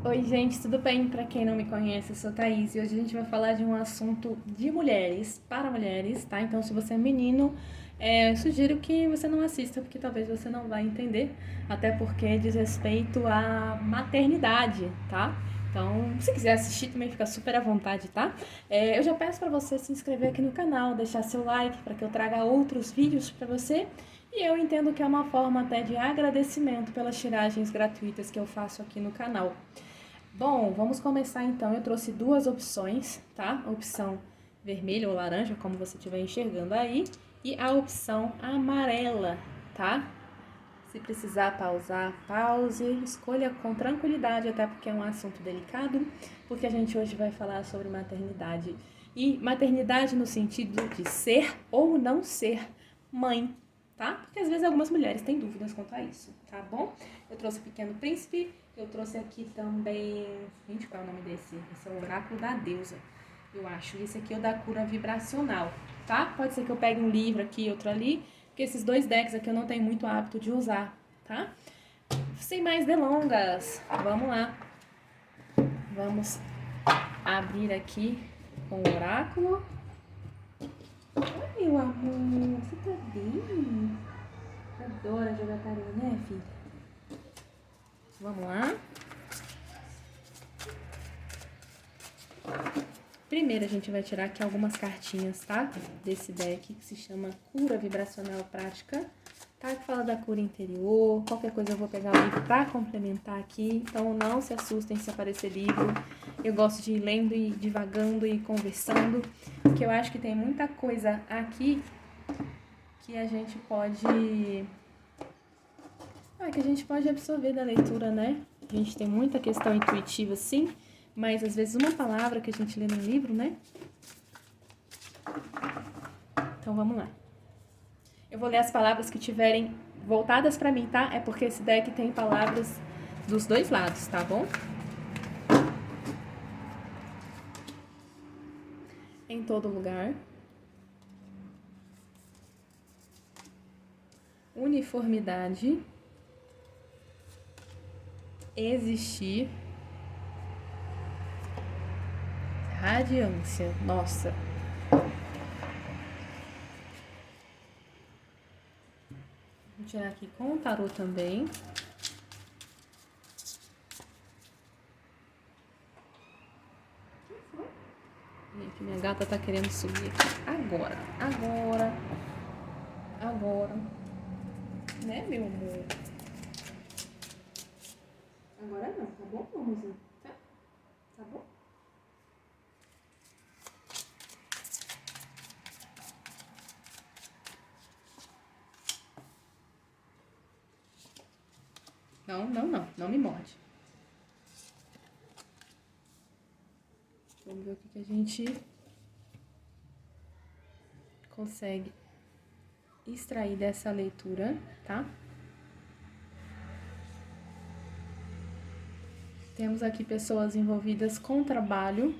Oi, gente, tudo bem? Pra quem não me conhece, eu sou Thaís e hoje a gente vai falar de um assunto de mulheres, para mulheres, tá? Então, se você é menino, eu sugiro que você não assista, porque talvez você não vai entender, até porque diz respeito à maternidade, tá? Então, se quiser assistir, também fica super à vontade, tá? Eu já peço pra você se inscrever aqui no canal, deixar seu like para que eu traga outros vídeos pra você. E eu entendo que é uma forma até de agradecimento pelas tiragens gratuitas que eu faço aqui no canal. Bom, vamos começar então. Eu trouxe duas opções, tá? A opção vermelha ou laranja, como você estiver enxergando aí, e a opção amarela, tá? Se precisar pausar, pause, escolha com tranquilidade, até porque é um assunto delicado, porque a gente hoje vai falar sobre maternidade. E maternidade no sentido de ser ou não ser mãe, tá? Porque às vezes algumas mulheres têm dúvidas quanto a isso, tá bom? Eu trouxe o Pequeno Príncipe, eu trouxe aqui também. Gente, qual é o nome desse? Esse é o Oráculo da Deusa, eu acho. E esse aqui é o da cura vibracional, tá? Pode ser que eu pegue um livro aqui e outro ali, porque esses dois decks aqui eu não tenho muito hábito de usar, tá? Sem mais delongas, vamos lá. Vamos abrir aqui com o oráculo. Oi, meu amor, você tá bem? Adora jogar tarô, né, filha? Vamos lá. Primeiro a gente vai tirar aqui algumas cartinhas, tá? Desse deck que se chama Cura Vibracional Prática, tá? Que fala da cura interior. Qualquer coisa eu vou pegar o livro pra complementar aqui. Então não se assustem se aparecer livro. Eu gosto de ir lendo e divagando e conversando, porque eu acho que tem muita coisa aqui que a gente pode... que a gente pode absorver da leitura, né? A gente tem muita questão intuitiva, sim, mas às vezes uma palavra que a gente lê no livro, né? Então vamos lá. Eu vou ler as palavras que tiverem voltadas pra mim, tá? É porque esse deck tem palavras dos dois lados, tá bom? Em todo lugar. Uniformidade. Existir. Radiância. Nossa. Vou tirar aqui com o tarô também. Gente, minha gata tá querendo subir aqui. Agora. Agora. Né, meu amor? Agora não, tá bom, amorzinho? Tá? Tá bom? Não me morde. Vamos ver o que a gente consegue extrair dessa leitura, tá? Temos aqui pessoas envolvidas com trabalho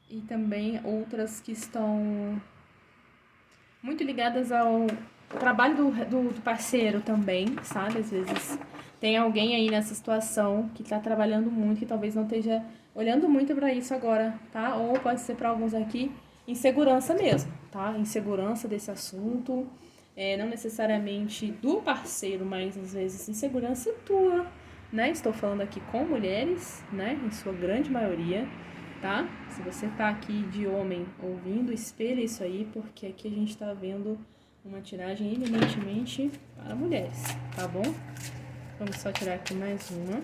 e também outras que estão muito ligadas ao trabalho do parceiro também, sabe? Às vezes tem alguém aí nessa situação que tá trabalhando muito, que talvez não esteja olhando muito para isso agora, tá? Ou pode ser para alguns aqui insegurança mesmo, tá? Insegurança desse assunto, não necessariamente do parceiro, mas às vezes insegurança tua, né? Estou falando aqui com mulheres, né? Em sua grande maioria, tá? Se você tá aqui de homem ouvindo, espelha isso aí, porque aqui a gente tá vendo uma tiragem eminentemente para mulheres, tá bom? Vamos só tirar aqui mais uma.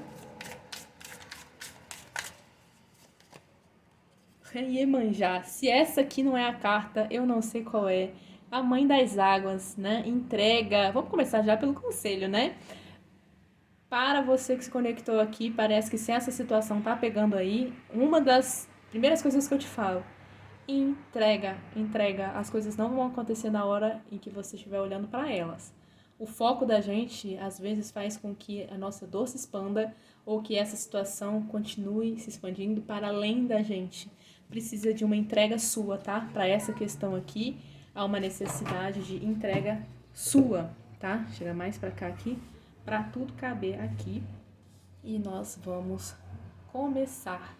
Iemanjá, se essa aqui não é a carta, eu não sei qual é. A mãe das águas, né? Entrega. Vamos começar já pelo conselho, né? Para você que se conectou aqui, parece que se essa situação tá pegando aí, uma das primeiras coisas que eu te falo, entrega. As coisas não vão acontecer na hora em que você estiver olhando para elas. O foco da gente, às vezes, faz com que a nossa dor se expanda ou que essa situação continue se expandindo para além da gente. Precisa de uma entrega sua, tá? Para essa questão aqui, há uma necessidade de entrega sua, tá? Chega mais para cá aqui, para tudo caber aqui. e nós vamos começar.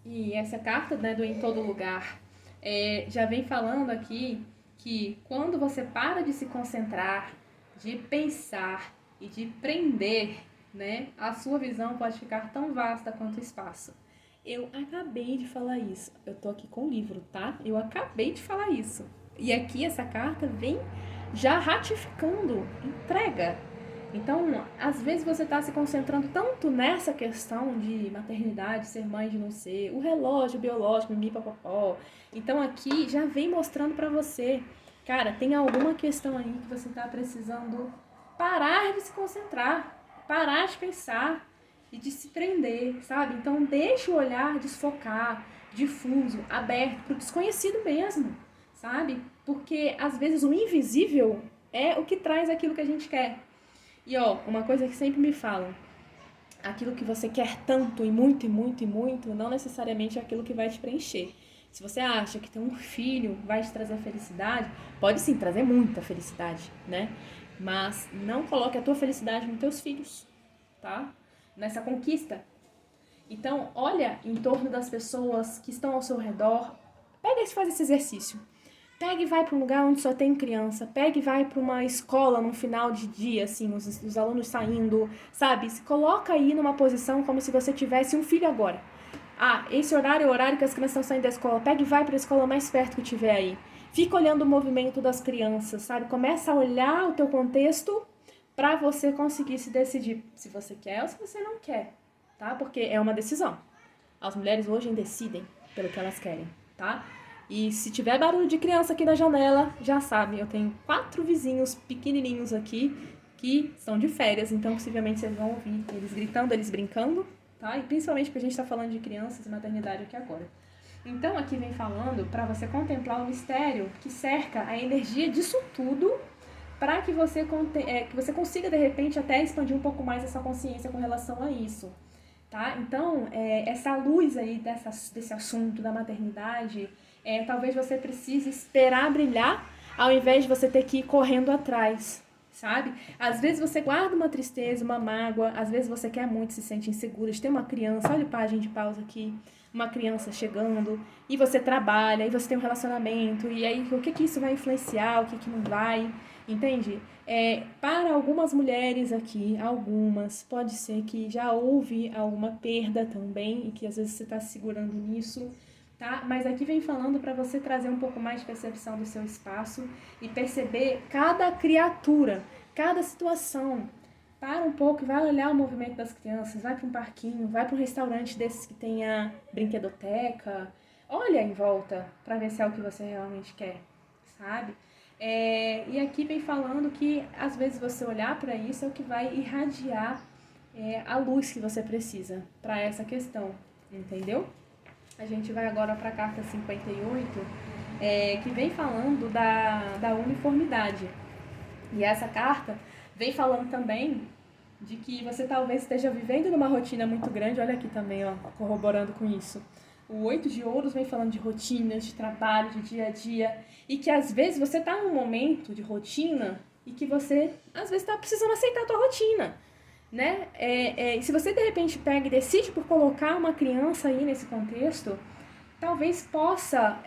E essa carta, né, do Em Todo Lugar, já vem falando aqui que quando você para de se concentrar, de pensar e de prender, né, a sua visão pode ficar tão vasta quanto o espaço. Eu acabei de falar isso. Eu tô aqui com o livro, tá? Eu acabei de falar isso. E aqui essa carta vem já ratificando, entrega. Então, às vezes você está se concentrando tanto nessa questão de maternidade, ser mãe de não ser, o relógio biológico, papapó. Então, aqui já vem mostrando para você, cara, tem alguma questão aí que você está precisando parar de se concentrar, parar de pensar e de se prender, sabe? Então, deixa o olhar desfocar, difuso, aberto para o desconhecido mesmo, sabe? Porque, às vezes, o invisível é o que traz aquilo que a gente quer. E ó, uma coisa que sempre me falam, aquilo que você quer tanto e muito, e muito, e muito, não necessariamente é aquilo que vai te preencher. Se você acha que ter um filho vai te trazer felicidade, pode sim trazer muita felicidade, né? Mas não coloque a tua felicidade nos teus filhos, tá? Nessa conquista. Então, olha em torno das pessoas que estão ao seu redor, pega e faz esse exercício. Pega e vai para um lugar onde só tem criança. Pega e vai para uma escola no final de dia, assim, os alunos saindo, sabe? Se coloca aí numa posição como se você tivesse um filho agora. Ah, esse horário é o horário que as crianças estão saindo da escola. Pega e vai para a escola mais perto que tiver aí. Fica olhando o movimento das crianças, sabe? Começa a olhar o teu contexto para você conseguir se decidir se você quer ou se você não quer, tá? Porque é uma decisão. As mulheres hoje decidem pelo que elas querem, tá? E se tiver barulho de criança aqui na janela, já sabe, eu tenho 4 vizinhos pequenininhos aqui que estão de férias, então possivelmente vocês vão ouvir eles gritando, eles brincando, tá? E principalmente porque a gente está falando de crianças e maternidade aqui agora. Então aqui vem falando para você contemplar o mistério que cerca a energia disso tudo, para que você consiga de repente até expandir um pouco mais essa consciência com relação a isso. Tá? Então, essa luz aí desse assunto da maternidade, talvez você precise esperar brilhar ao invés de você ter que ir correndo atrás, sabe? Às vezes você guarda uma tristeza, uma mágoa, às vezes você quer muito, se sente insegura de ter uma criança, olha o página de pausa aqui, uma criança chegando, e você trabalha, e você tem um relacionamento, e aí o que isso vai influenciar, o que não vai, entende? Para algumas mulheres aqui, algumas, pode ser que já houve alguma perda também, e que às vezes você está segurando nisso, tá? Mas aqui vem falando para você trazer um pouco mais de percepção do seu espaço e perceber cada criatura, cada situação. Para um pouco e vai olhar o movimento das crianças, vai para um parquinho, vai para um restaurante desses que tenha brinquedoteca, olha em volta para ver se é o que você realmente quer, sabe? E aqui vem falando que às vezes você olhar para isso é o que vai irradiar a luz que você precisa para essa questão, entendeu? A gente vai agora para a carta 58, que vem falando da uniformidade. E essa carta vem falando também de que você talvez esteja vivendo numa rotina muito grande. Olha aqui também, ó, corroborando com isso. O 8 de ouros vem falando de rotinas, de trabalho, de dia a dia. E que às vezes você está num momento de rotina e que você, às vezes, está precisando aceitar a tua rotina, né? E se você, de repente, pega e decide por colocar uma criança aí nesse contexto, talvez possa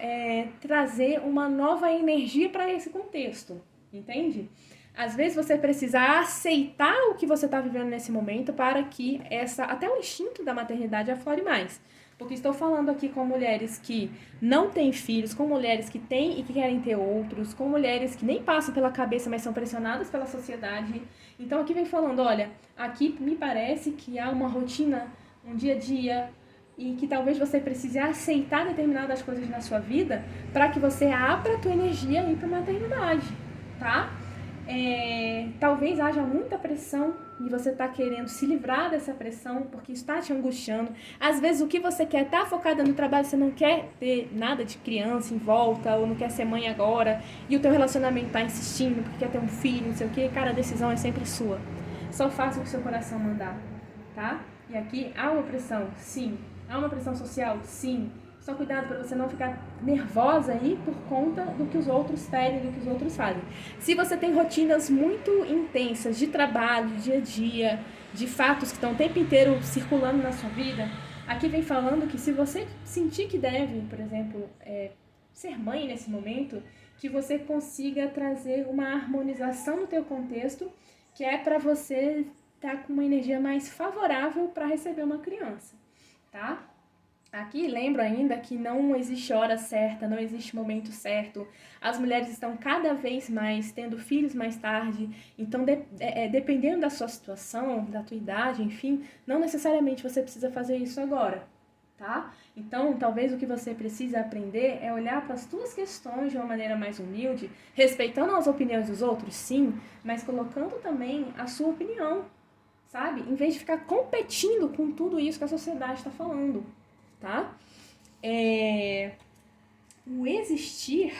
trazer uma nova energia para esse contexto, entende? Às vezes você precisa aceitar o que você está vivendo nesse momento para que até o instinto da maternidade aflore mais. Porque estou falando aqui com mulheres que não têm filhos, com mulheres que têm e que querem ter outros, com mulheres que nem passam pela cabeça, mas são pressionadas pela sociedade. Então aqui vem falando, olha, aqui me parece que há uma rotina, um dia a dia, e que talvez você precise aceitar determinadas coisas na sua vida para que você abra a tua energia e ir para a maternidade, tá? Talvez haja muita pressão e você está querendo se livrar dessa pressão porque está te angustiando. Às vezes o que você quer tá focada no trabalho, você não quer ter nada de criança em volta ou não quer ser mãe agora e o teu relacionamento está insistindo porque quer ter um filho, não sei o que. Cara, a decisão é sempre sua. Só faça o que o seu coração mandar, tá? E aqui há uma pressão, sim. Há uma pressão social, sim. Só cuidado para você não ficar nervosa aí por conta do que os outros pedem, do que os outros fazem. Se você tem rotinas muito intensas de trabalho, de dia a dia, de fatos que estão o tempo inteiro circulando na sua vida, aqui vem falando que se você sentir que deve, por exemplo, ser mãe nesse momento, que você consiga trazer uma harmonização no teu contexto, que é para você estar com uma energia mais favorável para receber uma criança, tá? Aqui lembro ainda que não existe hora certa, não existe momento certo. As mulheres estão cada vez mais tendo filhos mais tarde, então dependendo da sua situação, da tua idade, enfim, não necessariamente você precisa fazer isso agora, tá? Então, talvez o que você precisa aprender é olhar para as tuas questões de uma maneira mais humilde, respeitando as opiniões dos outros, sim, mas colocando também a sua opinião, sabe? Em vez de ficar competindo com tudo isso que a sociedade está falando. Tá? O existir,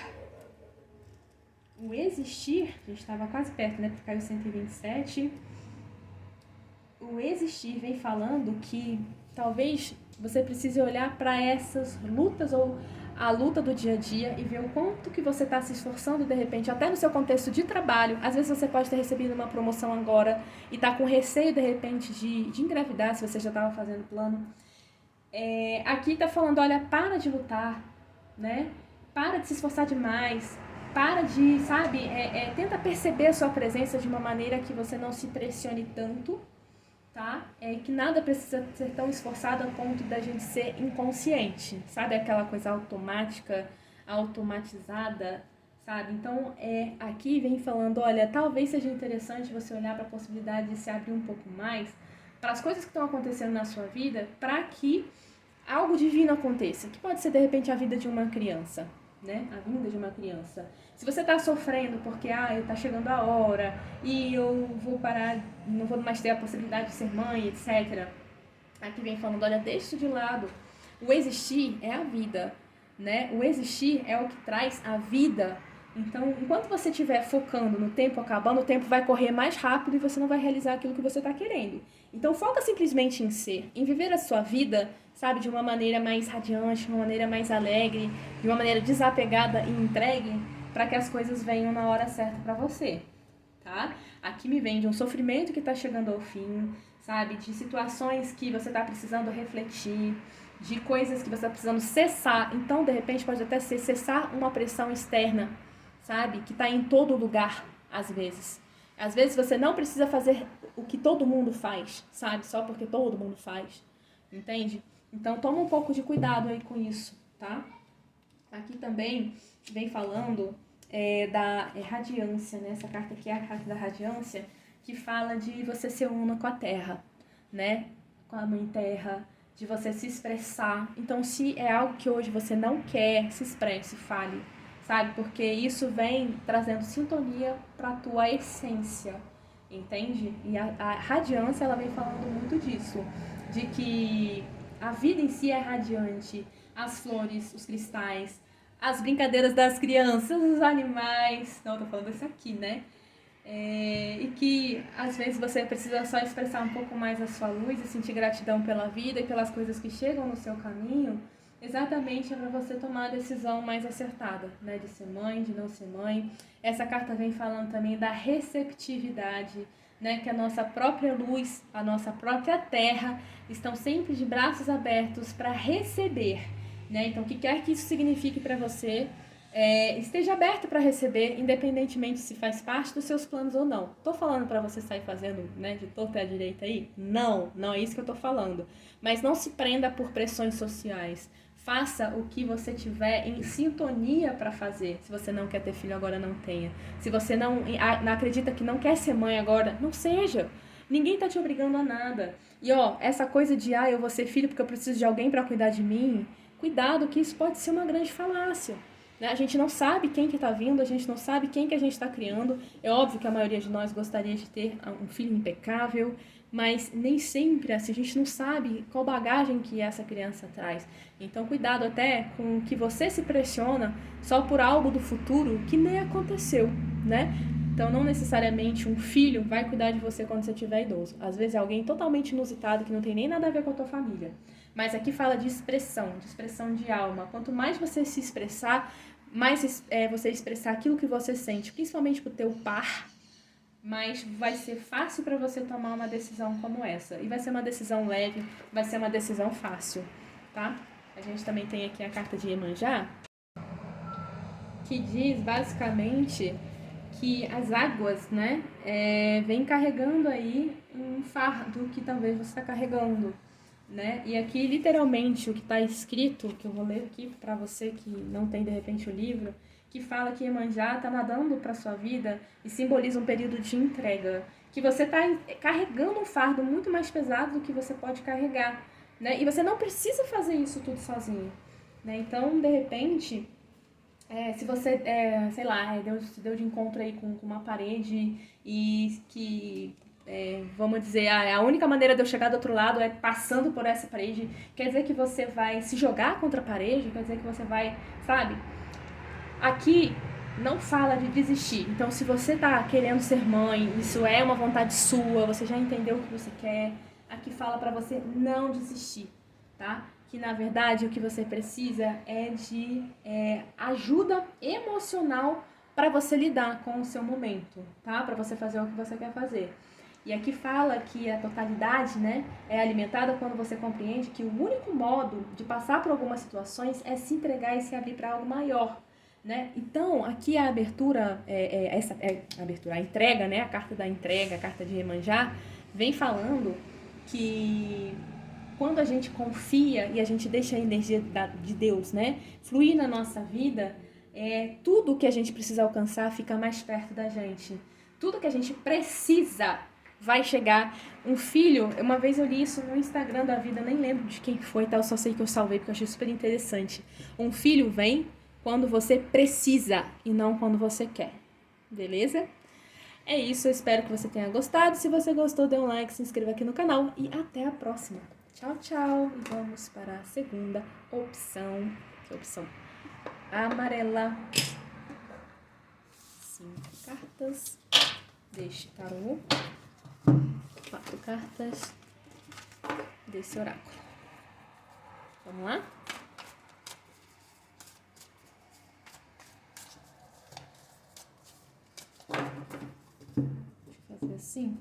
a gente estava quase perto, né? Porque caiu 127. O existir vem falando que talvez você precise olhar para essas lutas ou a luta do dia a dia e ver o quanto que você está se esforçando, de repente, até no seu contexto de trabalho. Às vezes você pode ter recebido uma promoção agora e tá com receio, de repente, de engravidar, se você já estava fazendo plano. Aqui tá falando, olha, para de lutar, né? Para de se esforçar demais, para de, sabe, tenta perceber a sua presença de uma maneira que você não se pressione tanto, tá? Que nada precisa ser tão esforçado a ponto da gente ser inconsciente, sabe? Aquela coisa automática, automatizada, sabe? Então, aqui vem falando, olha, talvez seja interessante você olhar para a possibilidade de se abrir um pouco mais para as coisas que estão acontecendo na sua vida, para que algo divino aconteça, que pode ser, de repente, a vida de uma criança, né? A vinda de uma criança. Se você está sofrendo porque, está chegando a hora e eu vou parar, não vou mais ter a possibilidade de ser mãe, etc. Aqui vem falando, olha, deixa isso de lado. O existir é a vida, né? O existir é o que traz a vida. Então, enquanto você estiver focando no tempo acabando, o tempo vai correr mais rápido e você não vai realizar aquilo que você está querendo. Então, foca simplesmente em ser, em viver a sua vida, sabe, de uma maneira mais radiante, de uma maneira mais alegre, de uma maneira desapegada e entregue, para que as coisas venham na hora certa para você, tá? Aqui me vem de um sofrimento que está chegando ao fim, sabe, de situações que você está precisando refletir, de coisas que você está precisando cessar. Então, de repente, pode até ser cessar uma pressão externa, sabe? Que está em todo lugar, às vezes. Às vezes você não precisa fazer o que todo mundo faz, sabe? Só porque todo mundo faz, entende? Então, toma um pouco de cuidado aí com isso, tá? Aqui também vem falando da radiância, né? Essa carta aqui é a carta da radiância, que fala de você ser una com a terra, né? Com a mãe terra, de você se expressar. Então, se é algo que hoje você não quer, se expresse, fale, sabe? Porque isso vem trazendo sintonia para a tua essência, entende? E a radiância, ela vem falando muito disso, de que a vida em si é radiante, as flores, os cristais, as brincadeiras das crianças, os animais, não, tô falando isso aqui, né? E que às vezes você precisa só expressar um pouco mais a sua luz e sentir gratidão pela vida e pelas coisas que chegam no seu caminho, exatamente para você tomar a decisão mais acertada, né? De ser mãe, de não ser mãe. Essa carta vem falando também da receptividade, né? Que a nossa própria luz, a nossa própria terra estão sempre de braços abertos para receber, né? Então, o que quer que isso signifique para você, esteja aberto para receber, independentemente se faz parte dos seus planos ou não. Tô falando para você sair fazendo, né, de torta à direita aí? Não, não é isso que eu tô falando. Mas não se prenda por pressões sociais. Faça o que você tiver em sintonia para fazer. Se você não quer ter filho agora, não tenha. Se você não acredita que não quer ser mãe agora, não seja. Ninguém tá te obrigando a nada. E essa coisa de eu vou ser filho porque eu preciso de alguém para cuidar de mim, cuidado que isso pode ser uma grande falácia. Né? A gente não sabe quem que tá vindo, a gente não sabe quem que a gente está criando. É óbvio que a maioria de nós gostaria de ter um filho impecável, mas nem sempre, assim, a gente não sabe qual bagagem que essa criança traz. Então, cuidado até com que você se pressiona só por algo do futuro que nem aconteceu, né? Então, não necessariamente um filho vai cuidar de você quando você estiver idoso. Às vezes é alguém totalmente inusitado que não tem nem nada a ver com a tua família. Mas aqui fala de expressão de alma. Quanto mais você se expressar, mais você expressar aquilo que você sente, principalmente pro teu par, mas vai ser fácil para você tomar uma decisão como essa. E vai ser uma decisão leve, vai ser uma decisão fácil, tá? A gente também tem aqui a carta de Iemanjá, que diz basicamente que as águas, né, vem carregando aí um fardo que talvez você está carregando, né? E aqui, literalmente, o que está escrito, que eu vou ler aqui para você que não tem, de repente, o livro, que fala que Iemanjá está nadando para sua vida e simboliza um período de entrega, que você está carregando um fardo muito mais pesado do que você pode carregar, né? E você não precisa fazer isso tudo sozinho, né? Então, de repente, se você, sei lá, se deu de encontro aí com uma parede e que, vamos dizer, a única maneira de eu chegar do outro lado é passando por essa parede, quer dizer que você vai se jogar contra a parede, quer dizer que você vai, sabe? Aqui não fala de desistir. Então, se você tá querendo ser mãe, isso é uma vontade sua, você já entendeu o que você quer, aqui fala pra você não desistir, tá? Que na verdade o que você precisa é de ajuda emocional para você lidar com o seu momento, tá? Para você fazer o que você quer fazer. E aqui fala que a totalidade, né, é alimentada quando você compreende que o único modo de passar por algumas situações é se entregar e se abrir para algo maior, né? Então, aqui a abertura, a entrega, né, a carta da entrega, a carta de Iemanjá, vem falando que quando a gente confia e a gente deixa a energia de Deus, né, fluir na nossa vida, tudo que a gente precisa alcançar fica mais perto da gente. Tudo que a gente precisa vai chegar. Um filho, uma vez eu li isso no Instagram da vida, nem lembro de quem foi, tá? Eu só sei que eu salvei porque eu achei super interessante. Um filho vem quando você precisa e não quando você quer. Beleza? É isso, eu espero que você tenha gostado. Se você gostou, dê um like, se inscreva aqui no canal e até a próxima. Tchau, tchau. E vamos para a segunda opção. Que opção? Amarela. 5 cartas deste tarô. 4 cartas desse oráculo. Vamos lá? Deixa eu fazer assim.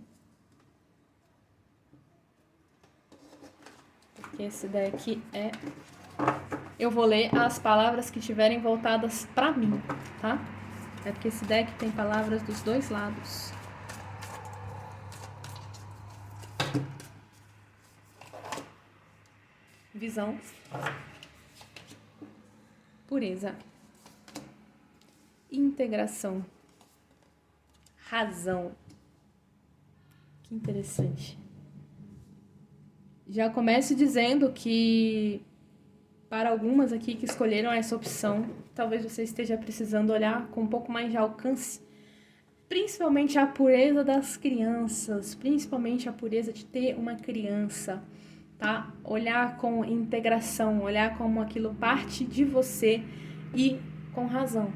Porque esse daqui eu vou ler as palavras que estiverem voltadas pra mim, tá? É porque esse deck tem palavras dos dois lados. Visão. Pureza. Integração. Razão. Que interessante. Já começo dizendo que para algumas aqui que escolheram essa opção, talvez você esteja precisando olhar com um pouco mais de alcance, principalmente a pureza das crianças, principalmente a pureza de ter uma criança, tá? Olhar com integração, olhar como aquilo parte de você e com razão.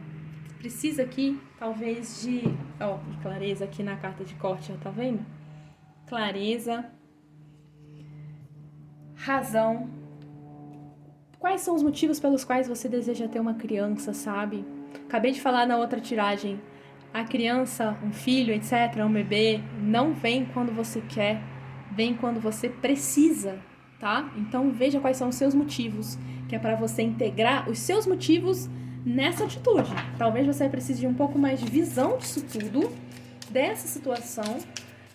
Precisa aqui, talvez, de clareza aqui na carta de corte, ó, tá vendo? Clareza, razão. Quais são os motivos pelos quais você deseja ter uma criança, sabe? Acabei de falar na outra tiragem. A criança, um filho, etc., um bebê, não vem quando você quer, vem quando você precisa, tá? Então veja quais são os seus motivos, que é para você integrar os seus motivos nessa atitude. Talvez você precise de um pouco mais de visão disso tudo, dessa situação,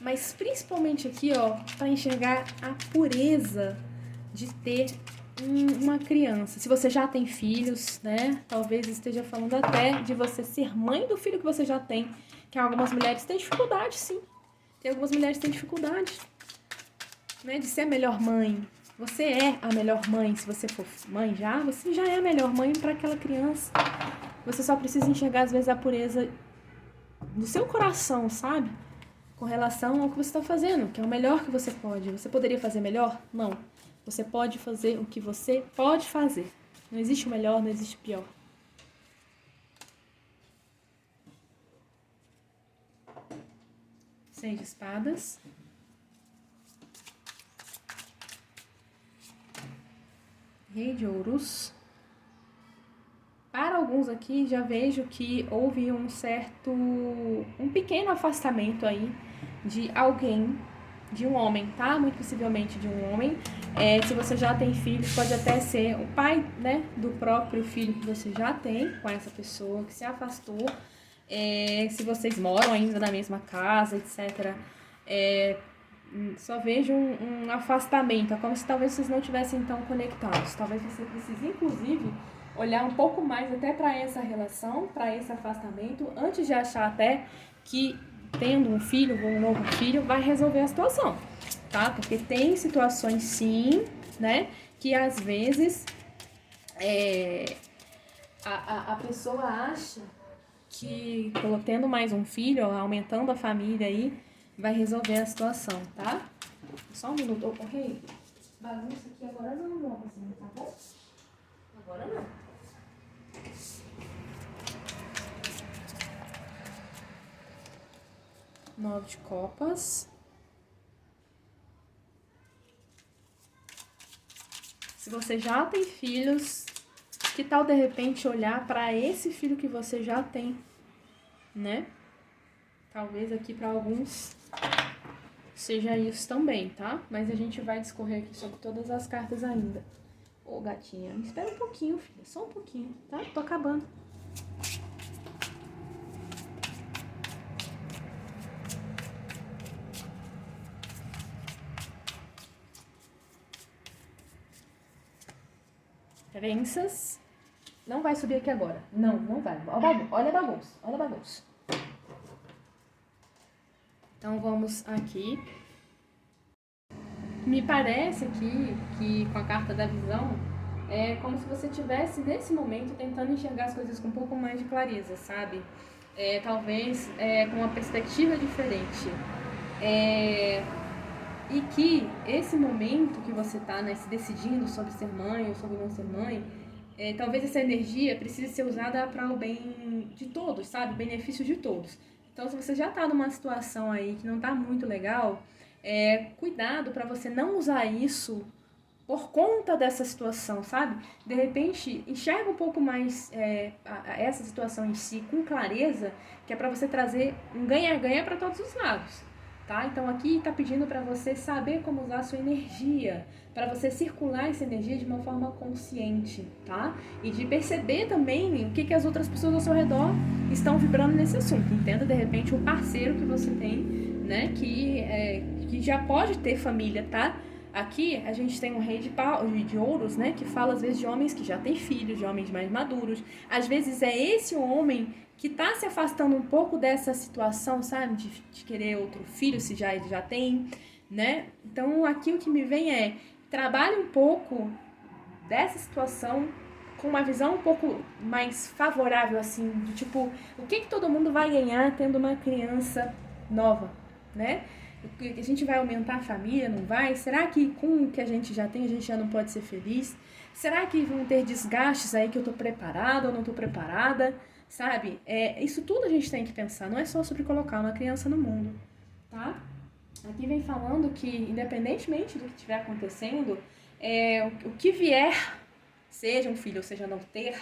mas principalmente aqui, ó, para enxergar a pureza de ter uma criança. Se você já tem filhos, né? Talvez esteja falando até de você ser mãe do filho que você já tem, que algumas mulheres têm dificuldade, sim. Tem algumas mulheres que têm dificuldade, né, de ser a melhor mãe. Você é a melhor mãe. Se você for mãe já, você já é a melhor mãe para aquela criança. Você só precisa enxergar, às vezes, a pureza do seu coração, sabe? Com relação ao que você está fazendo, que é o melhor que você pode. Você poderia fazer melhor? Não. Você pode fazer o que você pode fazer. Não existe o melhor, não existe o pior. Seis de espadas. Rei de ouros. Para alguns mãos aqui, já vejo que houve um pequeno afastamento aí de alguém, de um homem, tá? Muito possivelmente de um homem. Se você já tem filhos, pode até ser o pai, né, do próprio filho que você já tem com essa pessoa que se afastou. Se vocês moram ainda na mesma casa, etc. Só vejo um afastamento, é como se talvez vocês não estivessem tão conectados. Talvez você precise, inclusive, olhar um pouco mais até para essa relação, para esse afastamento, antes de achar até que tendo um filho ou um novo filho vai resolver a situação, tá? Porque tem situações, sim, né, que às vezes a pessoa acha que tendo mais um filho, aumentando a família aí, vai resolver a situação, tá? Só um minuto. Ok, bagunça aqui agora não, meu amorzinho, tá bom? Agora não. Nove de copas. Se você já tem filhos, que tal de repente olhar para esse filho que você já tem, né? Talvez aqui para alguns seja isso também, tá? Mas a gente vai discorrer aqui sobre todas as cartas ainda. Ô, gatinha, me espera um pouquinho, filha. Só um pouquinho, tá? Tô acabando. Crenças. Não vai subir aqui agora. Não, não vai. Olha a bagunça. Olha a bagunça. Então, vamos aqui. Me parece aqui que com a carta da visão, é como se você estivesse, nesse momento, tentando enxergar as coisas com um pouco mais de clareza, sabe? Talvez com uma perspectiva diferente. E que esse momento que você está, né, se decidindo sobre ser mãe ou sobre não ser mãe, talvez essa energia precise ser usada para o bem de todos, sabe? O benefício de todos. Então, se você já está numa situação aí que não está muito legal, cuidado para você não usar isso por conta dessa situação, sabe? De repente, enxerga um pouco mais essa situação em si com clareza, que é para você trazer um ganha-ganha para todos os lados. Tá? Então aqui está pedindo para você saber como usar a sua energia, para você circular essa energia de uma forma consciente, tá? E de perceber também o que as outras pessoas ao seu redor estão vibrando nesse assunto. Entenda, de repente, o parceiro que você tem, né? Que já pode ter família, tá? Aqui a gente tem um rei de ouros, né? Que fala às vezes de homens que já têm filhos, de homens mais maduros. Às vezes é esse homem que tá se afastando um pouco dessa situação, sabe? De querer outro filho, se ele já tem, né? Então aqui o que me vem trabalhe um pouco dessa situação com uma visão um pouco mais favorável, assim, de tipo, o que todo mundo vai ganhar tendo uma criança nova, né? A gente vai aumentar a família, não vai? Será que com o que a gente já tem, a gente já não pode ser feliz? Será que vão ter desgastes aí que eu tô preparada ou não tô preparada? Sabe? Isso tudo a gente tem que pensar, não é só sobre colocar uma criança no mundo, tá? Aqui vem falando que, independentemente do que estiver acontecendo, o que vier, seja um filho ou seja não ter,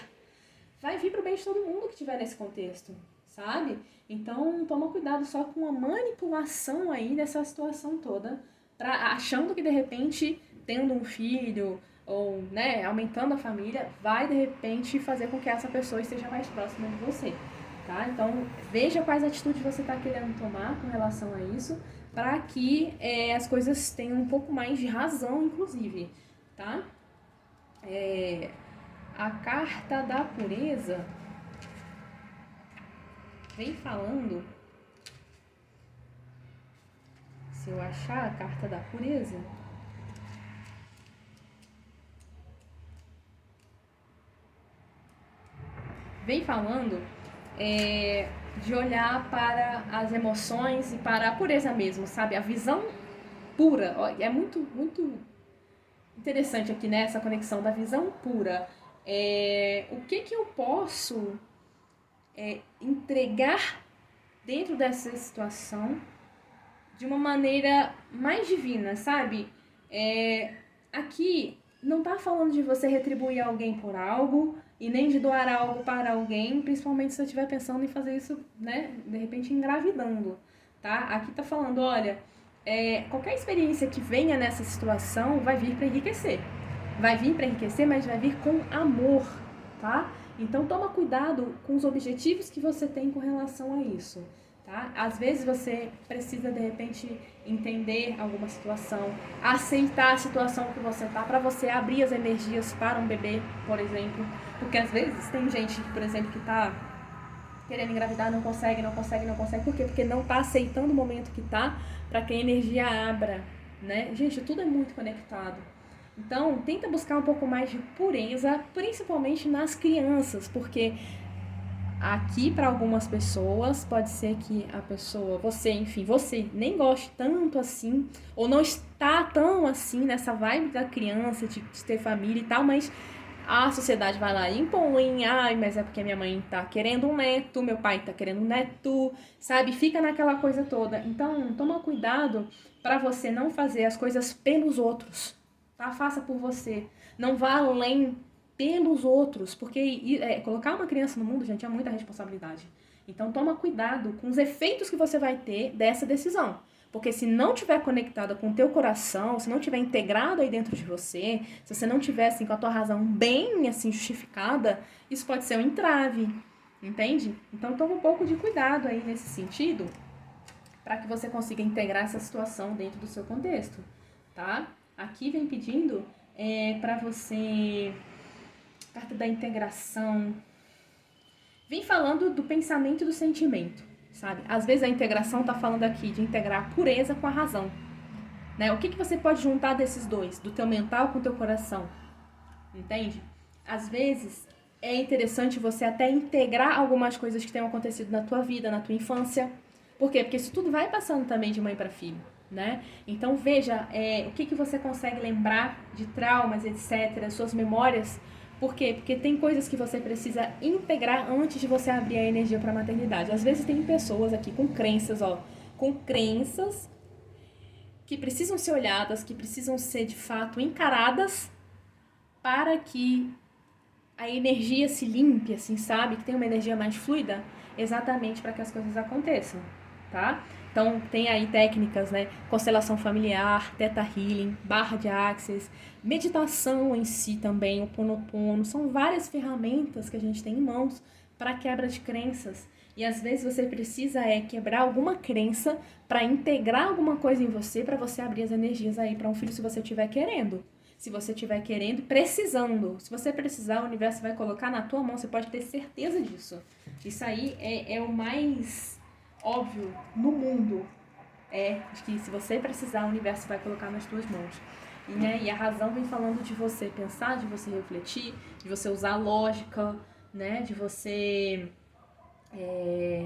vai vir pro bem de todo mundo que estiver nesse contexto, sabe? Então, toma cuidado só com a manipulação aí dessa situação toda, achando que, de repente, tendo um filho ou, né, aumentando a família, vai, de repente, fazer com que essa pessoa esteja mais próxima de você, tá? Então, veja quais atitudes você está querendo tomar com relação a isso, para que as coisas tenham um pouco mais de razão, inclusive, tá? A carta da pureza vem falando, se eu achar a carta da pureza, vem falando de olhar para as emoções e para a pureza mesmo, sabe? A visão pura. É muito, muito interessante aqui, né? Essa conexão da visão pura. O que eu posso entregar dentro dessa situação de uma maneira mais divina, sabe? Aqui não tá falando de você retribuir alguém por algo, e nem de doar algo para alguém, principalmente se você estiver pensando em fazer isso, né, de repente engravidando, tá? Aqui tá falando, olha, qualquer experiência que venha nessa situação vai vir para enriquecer. Vai vir para enriquecer, mas vai vir com amor, tá? Então toma cuidado com os objetivos que você tem com relação a isso, tá? Às vezes você precisa, de repente, entender alguma situação, aceitar a situação que você tá, para você abrir as energias para um bebê, por exemplo. Porque às vezes tem gente, por exemplo, que tá querendo engravidar, não consegue. Por quê? Porque não tá aceitando o momento que tá, para que a energia abra, né? Gente, tudo é muito conectado. Então, tenta buscar um pouco mais de pureza, principalmente nas crianças, porque aqui para algumas pessoas pode ser que a pessoa, você nem goste tanto assim, ou não está tão assim nessa vibe da criança, de ter família e tal, mas a sociedade vai lá e impõe, ai, mas é porque minha mãe tá querendo um neto, meu pai tá querendo um neto, sabe? Fica naquela coisa toda. Então, toma cuidado para você não fazer as coisas pelos outros, tá? Faça por você. Não vá além pelos outros, porque colocar uma criança no mundo, gente, é muita responsabilidade. Então, toma cuidado com os efeitos que você vai ter dessa decisão. Porque se não tiver conectada com o teu coração, se não tiver integrado aí dentro de você, se você não tiver assim, com a tua razão bem assim justificada, isso pode ser um entrave, entende? Então toma um pouco de cuidado aí nesse sentido, para que você consiga integrar essa situação dentro do seu contexto, tá? Aqui vem pedindo para você, carta da integração, vem falando do pensamento e do sentimento. Sabe? Às vezes a integração está falando aqui de integrar a pureza com a razão. Né? O que você pode juntar desses dois? Do teu mental com o teu coração. Entende? Às vezes é interessante você até integrar algumas coisas que tenham acontecido na tua vida, na tua infância. Por quê? Porque isso tudo vai passando também de mãe para filho. Né? Então veja o que você consegue lembrar de traumas, etc., suas memórias. Por quê? Porque tem coisas que você precisa integrar antes de você abrir a energia para a maternidade. Às vezes tem pessoas aqui com crenças, com crenças que precisam ser olhadas, que precisam ser de fato encaradas para que a energia se limpe, assim, sabe? Que tem uma energia mais fluida, exatamente para que as coisas aconteçam, tá? Então, tem aí técnicas, né? Constelação familiar, Theta Healing, barra de Axis, meditação em si também, o Ponopono. São várias ferramentas que a gente tem em mãos para quebra de crenças. E às vezes você precisa quebrar alguma crença para integrar alguma coisa em você, para você abrir as energias aí para um filho se você estiver querendo. Se você estiver querendo, precisando. Se você precisar, o universo vai colocar na tua mão, você pode ter certeza disso. Isso aí é o mais óbvio no mundo, de que se você precisar, o universo vai colocar nas tuas mãos. E a razão vem falando de você pensar, de você refletir, de você usar a lógica, né? De você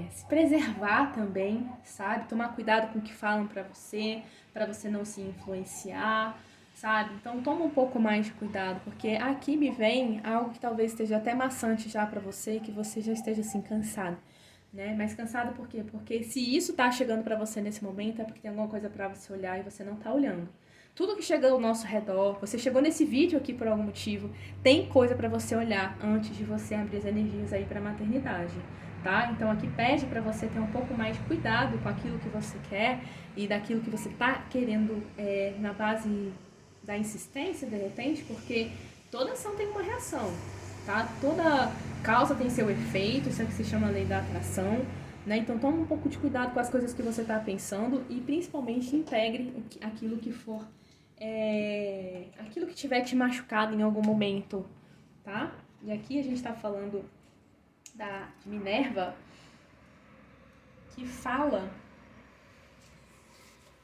se preservar também, sabe? Tomar cuidado com o que falam pra você não se influenciar, sabe? Então toma um pouco mais de cuidado, porque aqui me vem algo que talvez esteja até maçante já pra você, que você já esteja assim cansado. Né? Mas cansado por quê? Porque se isso tá chegando pra você nesse momento, é porque tem alguma coisa pra você olhar e você não tá olhando. Tudo que chega ao nosso redor, você chegou nesse vídeo aqui por algum motivo, tem coisa pra você olhar antes de você abrir as energias aí pra maternidade, tá? Então aqui pede pra você ter um pouco mais de cuidado com aquilo que você quer e daquilo que você tá querendo na base da insistência, de repente, porque toda ação tem uma reação. Tá? Toda causa tem seu efeito, isso é que se chama lei da atração, né? Então toma um pouco de cuidado com as coisas que você está pensando e principalmente integre aquilo que for, aquilo que tiver te machucado em algum momento, tá? E aqui a gente está falando da Minerva, que fala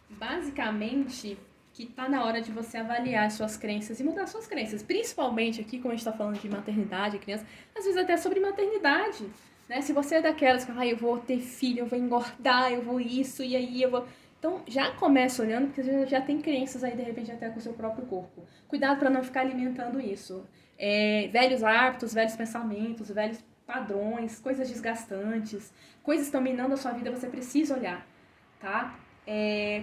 basicamente que tá na hora de você avaliar as suas crenças e mudar suas crenças. Principalmente aqui, como a gente tá falando de maternidade, criança, às vezes até sobre maternidade, né? Se você é daquelas que, eu vou ter filho, eu vou engordar, eu vou isso, e aí eu vou... Então, já começa olhando, porque você já tem crenças aí, de repente, até com o seu próprio corpo. Cuidado para não ficar alimentando isso. Velhos hábitos, velhos pensamentos, velhos padrões, coisas desgastantes, coisas que estão minando a sua vida, você precisa olhar, tá?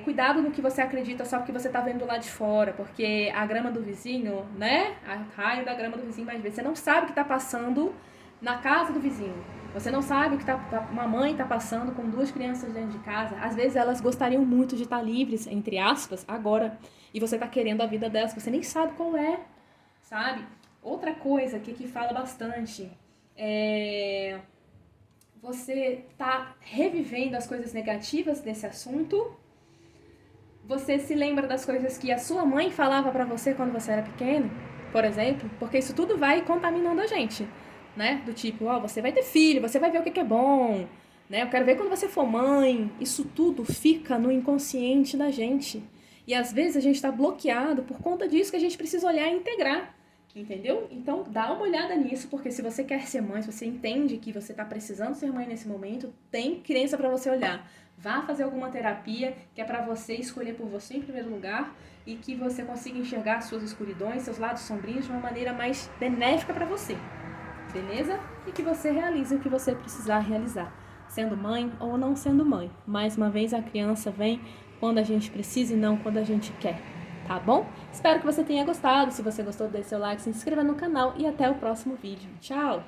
Cuidado no que você acredita só porque você tá vendo lá de fora, porque a grama do vizinho, né? A raio da grama do vizinho mais vezes. Você não sabe o que tá passando na casa do vizinho. Você não sabe o que uma mãe tá passando com 2 crianças dentro de casa. Às vezes elas gostariam muito de estar livres, entre aspas, agora. E você tá querendo a vida delas, você nem sabe qual é, sabe? Outra coisa que fala bastante é você tá revivendo as coisas negativas desse assunto. Você se lembra das coisas que a sua mãe falava pra você quando você era pequeno, por exemplo? Porque isso tudo vai contaminando a gente, né? Do tipo, ó, você vai ter filho, você vai ver o que é bom, né? Eu quero ver quando você for mãe. Isso tudo fica no inconsciente da gente. E às vezes a gente tá bloqueado por conta disso que a gente precisa olhar e integrar. Entendeu? Então dá uma olhada nisso, porque se você quer ser mãe, se você entende que você está precisando ser mãe nesse momento, tem crença para você olhar. Vá fazer alguma terapia que é para você escolher por você em primeiro lugar e que você consiga enxergar suas escuridões, seus lados sombrios de uma maneira mais benéfica para você. Beleza? E que você realize o que você precisar realizar, sendo mãe ou não sendo mãe. Mais uma vez, a criança vem quando a gente precisa e não quando a gente quer. Tá bom? Espero que você tenha gostado. Se você gostou, deixe seu like, se inscreva no canal e até o próximo vídeo. Tchau!